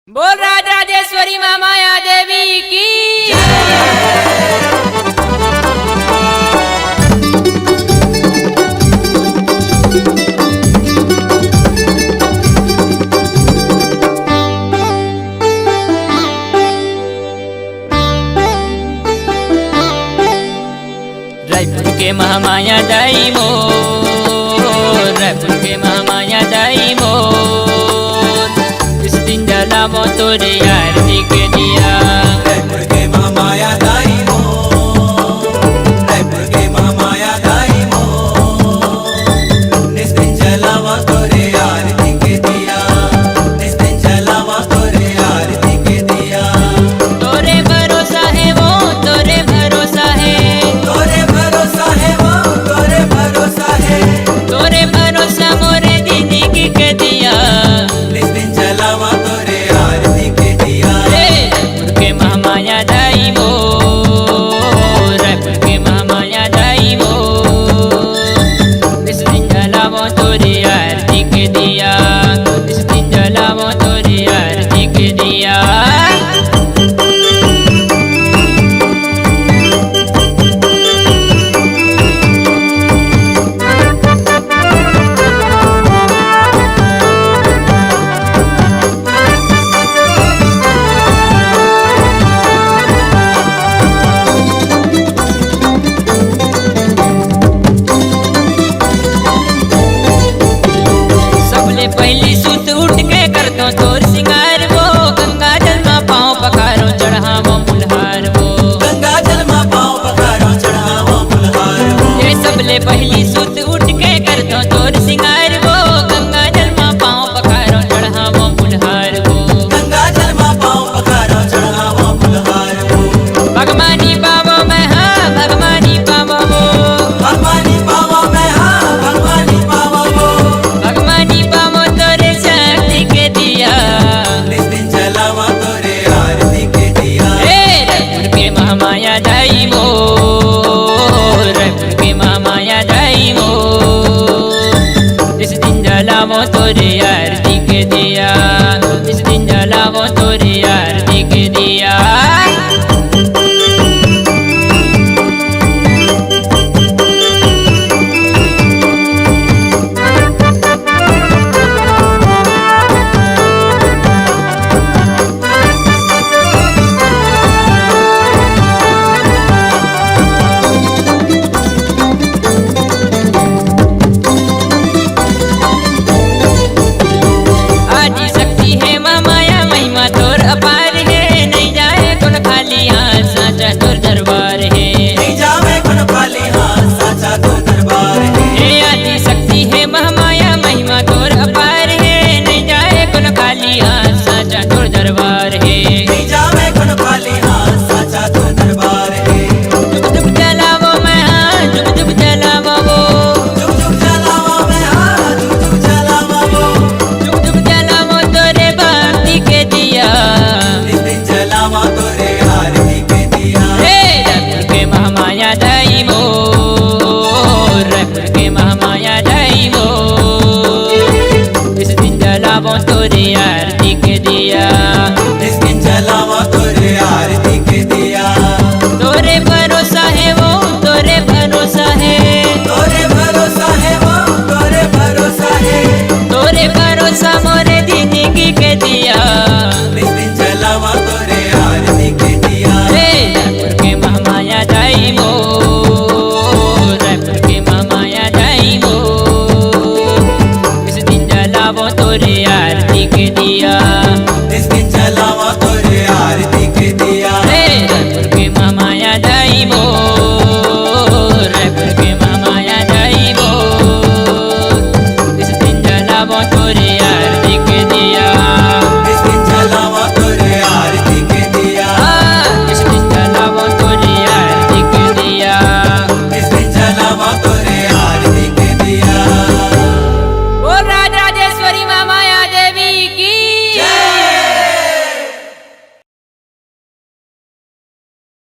बोल राजराजेश्वरी माँ माया देवी की रायपुर के महामाया दाई मोर, रायपुर के महामाया दाई मोर, इस दिन जलावो तोरे आरती के दिया। रायपुर के महामाया दाई मोर, रायपुर के महामाया दाई मोर, इस दिन जलावो तोरे आरती के दिया, इस दिन जलावो तोरे आरती के दिया। तोरे भरोसा है वो, तोरे भरोसा है, तोरे भरोसा है वो, तोरे भरोसा है, तोरे भरोसा मोरे दीदी की के दिया। इस दिन जलावो तोरे आरती के दिया। रायपुर के महामाया दाई मोर, रायपुर के महामाया दाई मोर, इस दिन जलावो तोरे आरती के दिया, इस दिन जलावो तोरे आरती के दिया। सबले पहली सुत उठ के कर दो तोर सिंगार वो, गंगा जल में पाँव पखारो चढ़ावो फुलहार वो। गंगा जल में पाँव पखारो चढ़ावो फुलहार वो। ये सबले पहली सुत उठ के कर दो तोर सिंगार वो, गंगा जल में पाँव पखारो चढ़ावो फुलहार वो। गंगा जल में पाँव पखारो चढ़ावो फुलहार वो। भगवानी पावो में हाँ, भगवानी पावो वो, भगवानी पावो में हाँ, भगवानी पावो वो। भगवानी पावो तोरे शक्ति के दिया। इस दिन जलावा तोरे आरती के दिया। रायपुर के महामाया दाई मोर, रायपुर के महामाया दाई मोर, इस दिन जलावो तोरे आरती के दिया, इस दिन जलावो तोरे आरती के दिया। आदि शक्ति है माँ माया, महिमा तोर अपार है, नहीं जाए कुल खाली हाथ, साचा तोर दरबार है। नहीं जावे कुन खाली हाथ, साचा तो दरबार है। हे आदि शक्ति है महामाया, महिमा तोर अपार है, नहीं जाए कुल खाली हाथ, साचा तोर दरबार है। नहीं जावे कुन खाली हाथ, साचा तो दरबार है। जुग जुग जलावो मैं हाँ, जुग जुग जलावो वो, जुग जुग जलावा में हाँ, जुग जुग जलावा वो। जुग जुग जलावो तोरे भक्ति के दिया। इस दिन जलावा तोरे आरती के दिया। रायपुर के महामाया दाई मोर, रायपुर के महामाया दाई मोर, इस दिन जलावो तोरे आरती के दिया।